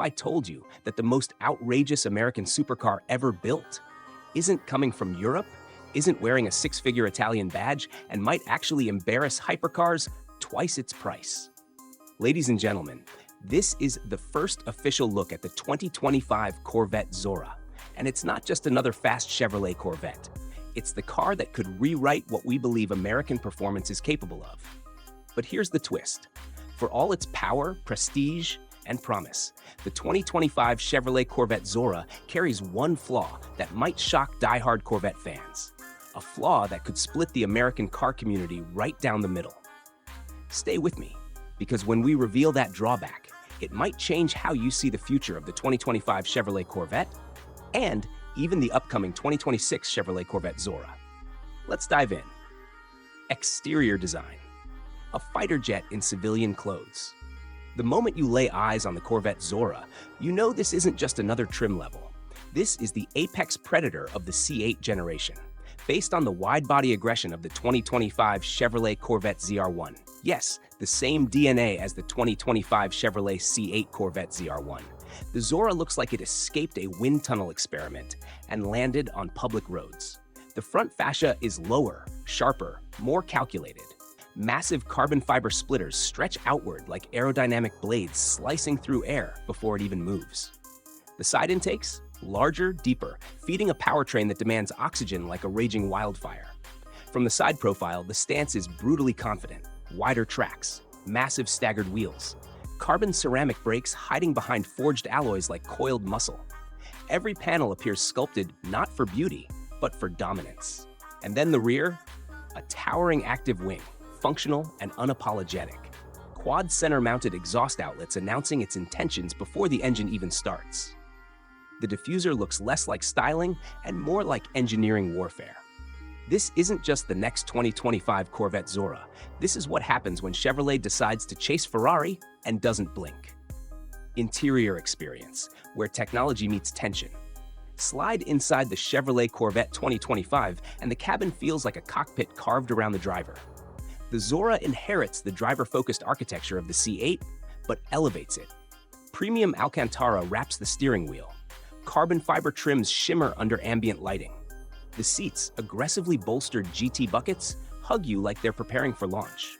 I told you that the most outrageous American supercar ever built isn't coming from Europe, isn't wearing a six-figure Italian badge, and might actually embarrass hypercars twice its price? Ladies and gentlemen, this is the first official look at the 2025 Corvette Zora. And it's not just another fast Chevrolet Corvette. It's the car that could rewrite what we believe American performance is capable of. But here's the twist. For all its power, prestige, and promise, the 2025 Chevrolet Corvette Zora carries one flaw that might shock die-hard Corvette fans. A flaw that could split the American car community right down the middle. Stay with me, because when we reveal that drawback, it might change how you see the future of the 2025 Chevrolet Corvette and even the upcoming 2026 Chevrolet Corvette Zora. Let's dive in. Exterior design. A fighter jet in civilian clothes. The moment you lay eyes on the Corvette Zora, you know this isn't just another trim level. This is the apex predator of the C8 generation, based on the wide-body aggression of the 2025 Chevrolet Corvette ZR1. Yes, the same DNA as the 2025 Chevrolet C8 Corvette ZR1. The Zora looks like it escaped a wind tunnel experiment and landed on public roads. The front fascia is lower, sharper, more calculated. Massive carbon fiber splitters stretch outward like aerodynamic blades slicing through air before it even moves. The side intakes? Larger, deeper, feeding a powertrain that demands oxygen like a raging wildfire. From the side profile, the stance is brutally confident. Wider tracks, massive staggered wheels, carbon ceramic brakes hiding behind forged alloys like coiled muscle. Every panel appears sculpted not for beauty, but for dominance. And then the rear? A towering active wing, functional and unapologetic. Quad center-mounted exhaust outlets announcing its intentions before the engine even starts. The diffuser looks less like styling and more like engineering warfare. This isn't just the next 2025 Corvette Zora. This is what happens when Chevrolet decides to chase Ferrari and doesn't blink. Interior experience, where technology meets tension. Slide inside the Chevrolet Corvette 2025 and the cabin feels like a cockpit carved around the driver. The Zora inherits the driver-focused architecture of the C8, but elevates it. Premium Alcantara wraps the steering wheel. Carbon fiber trims shimmer under ambient lighting. The seats, aggressively bolstered GT buckets, hug you like they're preparing for launch.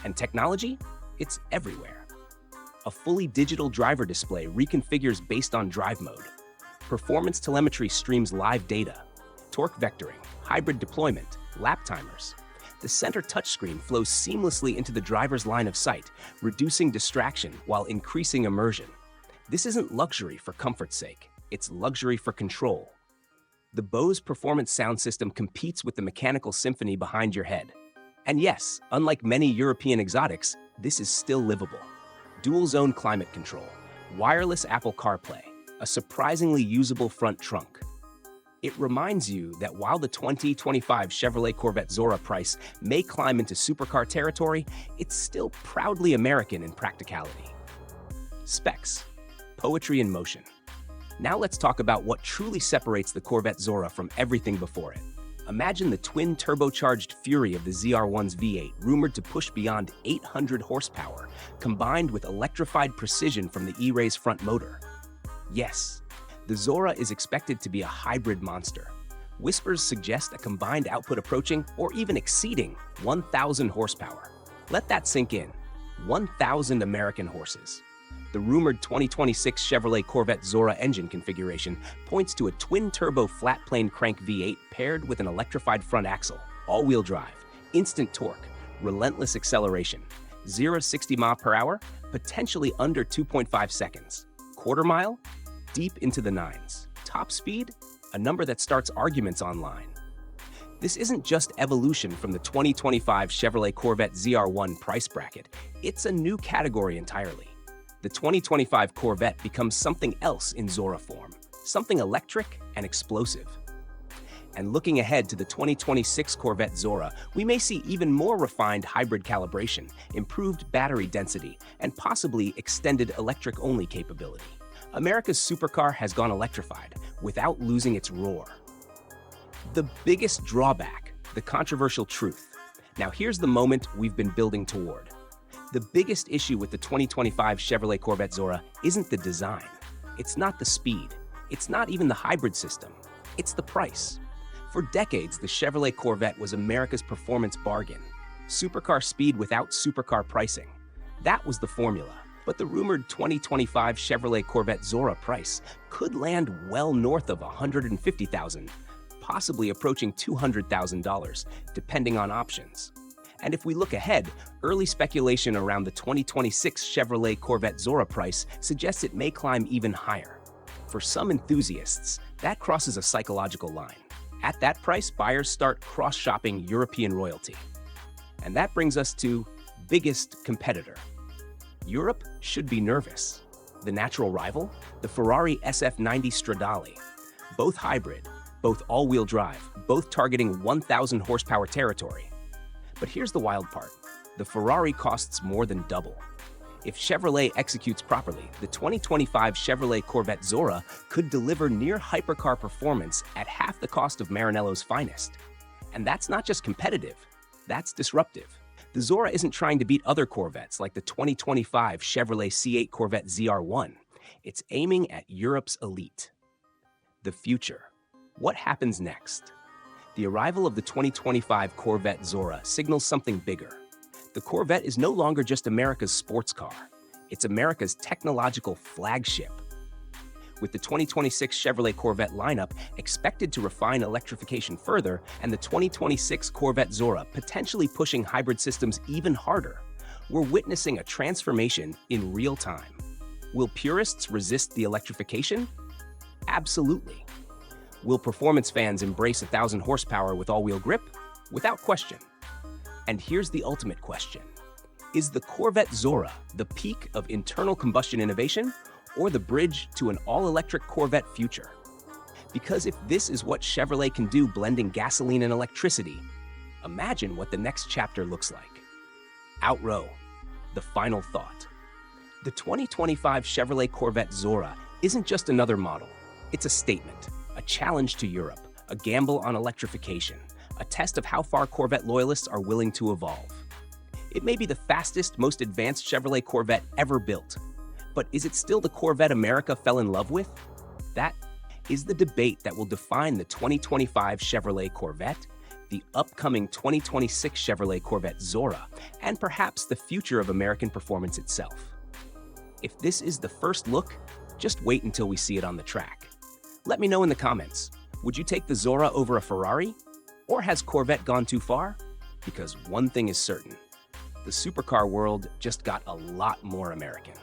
And technology? It's everywhere. A fully digital driver display reconfigures based on drive mode. Performance telemetry streams live data. Torque vectoring, hybrid deployment, lap timers. The center touchscreen flows seamlessly into the driver's line of sight, reducing distraction while increasing immersion. This isn't luxury for comfort's sake. It's luxury for control. The Bose Performance sound system competes with the mechanical symphony behind your head. And yes, unlike many European exotics, this is still livable. Dual-zone climate control, wireless Apple CarPlay, a surprisingly usable front trunk. It reminds you that while the 2025 Chevrolet Corvette Zora price may climb into supercar territory, it's still proudly American in practicality. Specs, poetry in motion. Now let's talk about what truly separates the Corvette Zora from everything before it. Imagine the twin turbocharged fury of the ZR1's V8, rumored to push beyond 800 horsepower, combined with electrified precision from the E-Ray's front motor. Yes, the Zora is expected to be a hybrid monster. Whispers suggest a combined output approaching or even exceeding 1,000 horsepower. Let that sink in. 1,000 American horses. The rumored 2026 Chevrolet Corvette Zora engine configuration points to a twin-turbo flat-plane crank V8 paired with an electrified front axle, all-wheel drive, instant torque, relentless acceleration, 0-60 mph, potentially under 2.5 seconds, quarter mile, deep into the nines, top speed, a number that starts arguments online. This isn't just evolution from the 2025 Chevrolet Corvette ZR1 price bracket, it's a new category entirely. The 2025 Corvette becomes something else in Zora form, something electric and explosive. And looking ahead to the 2026 Corvette Zora, we may see even more refined hybrid calibration, improved battery density, and possibly extended electric-only capability. America's supercar has gone electrified without losing its roar. The biggest drawback, the controversial truth. Now here's the moment we've been building toward. The biggest issue with the 2025 Chevrolet Corvette Zora isn't the design, It's not the speed. It's not even the hybrid system. It's the price. For decades, the Chevrolet Corvette was America's performance bargain. Supercar speed without supercar pricing. That was the formula. But the rumored 2025 Chevrolet Corvette Zora price could land well north of $150,000, possibly approaching $200,000, depending on options. And if we look ahead, early speculation around the 2026 Chevrolet Corvette Zora price suggests it may climb even higher. For some enthusiasts, that crosses a psychological line. At that price, buyers start cross-shopping European royalty. And that brings us to biggest competitor. Europe should be nervous. The natural rival? The Ferrari SF90 Stradale. Both hybrid, both all-wheel drive, both targeting 1,000 horsepower territory. But here's the wild part. The Ferrari costs more than double. If Chevrolet executes properly, the 2025 Chevrolet Corvette Zora could deliver near hypercar performance at half the cost of Maranello's finest. And that's not just competitive, that's disruptive. The Zora isn't trying to beat other Corvettes like the 2025 Chevrolet C8 Corvette ZR1. It's aiming at Europe's elite. The future. What happens next? The arrival of the 2025 Corvette Zora signals something bigger. The Corvette is no longer just America's sports car. It's America's technological flagship. With the 2026 Chevrolet Corvette lineup expected to refine electrification further, and the 2026 Corvette Zora potentially pushing hybrid systems even harder, we're witnessing a transformation in real time. Will purists resist the electrification? Absolutely. Will performance fans embrace 1,000 horsepower with all-wheel grip? Without question. And here's the ultimate question. Is the Corvette Zora the peak of internal combustion innovation, or the bridge to an all-electric Corvette future? Because if this is what Chevrolet can do blending gasoline and electricity, imagine what the next chapter looks like. Outrow, the final thought. The 2025 Chevrolet Corvette Zora isn't just another model. It's a statement, a challenge to Europe, a gamble on electrification, a test of how far Corvette loyalists are willing to evolve. It may be the fastest, most advanced Chevrolet Corvette ever built, but is it still the Corvette America fell in love with? That is the debate that will define the 2025 Chevrolet Corvette, the upcoming 2026 Chevrolet Corvette Zora, and perhaps the future of American performance itself. If this is the first look, just wait until we see it on the track. Let me know in the comments, would you take the Zora over a Ferrari? Or has Corvette gone too far? Because one thing is certain, the supercar world just got a lot more American.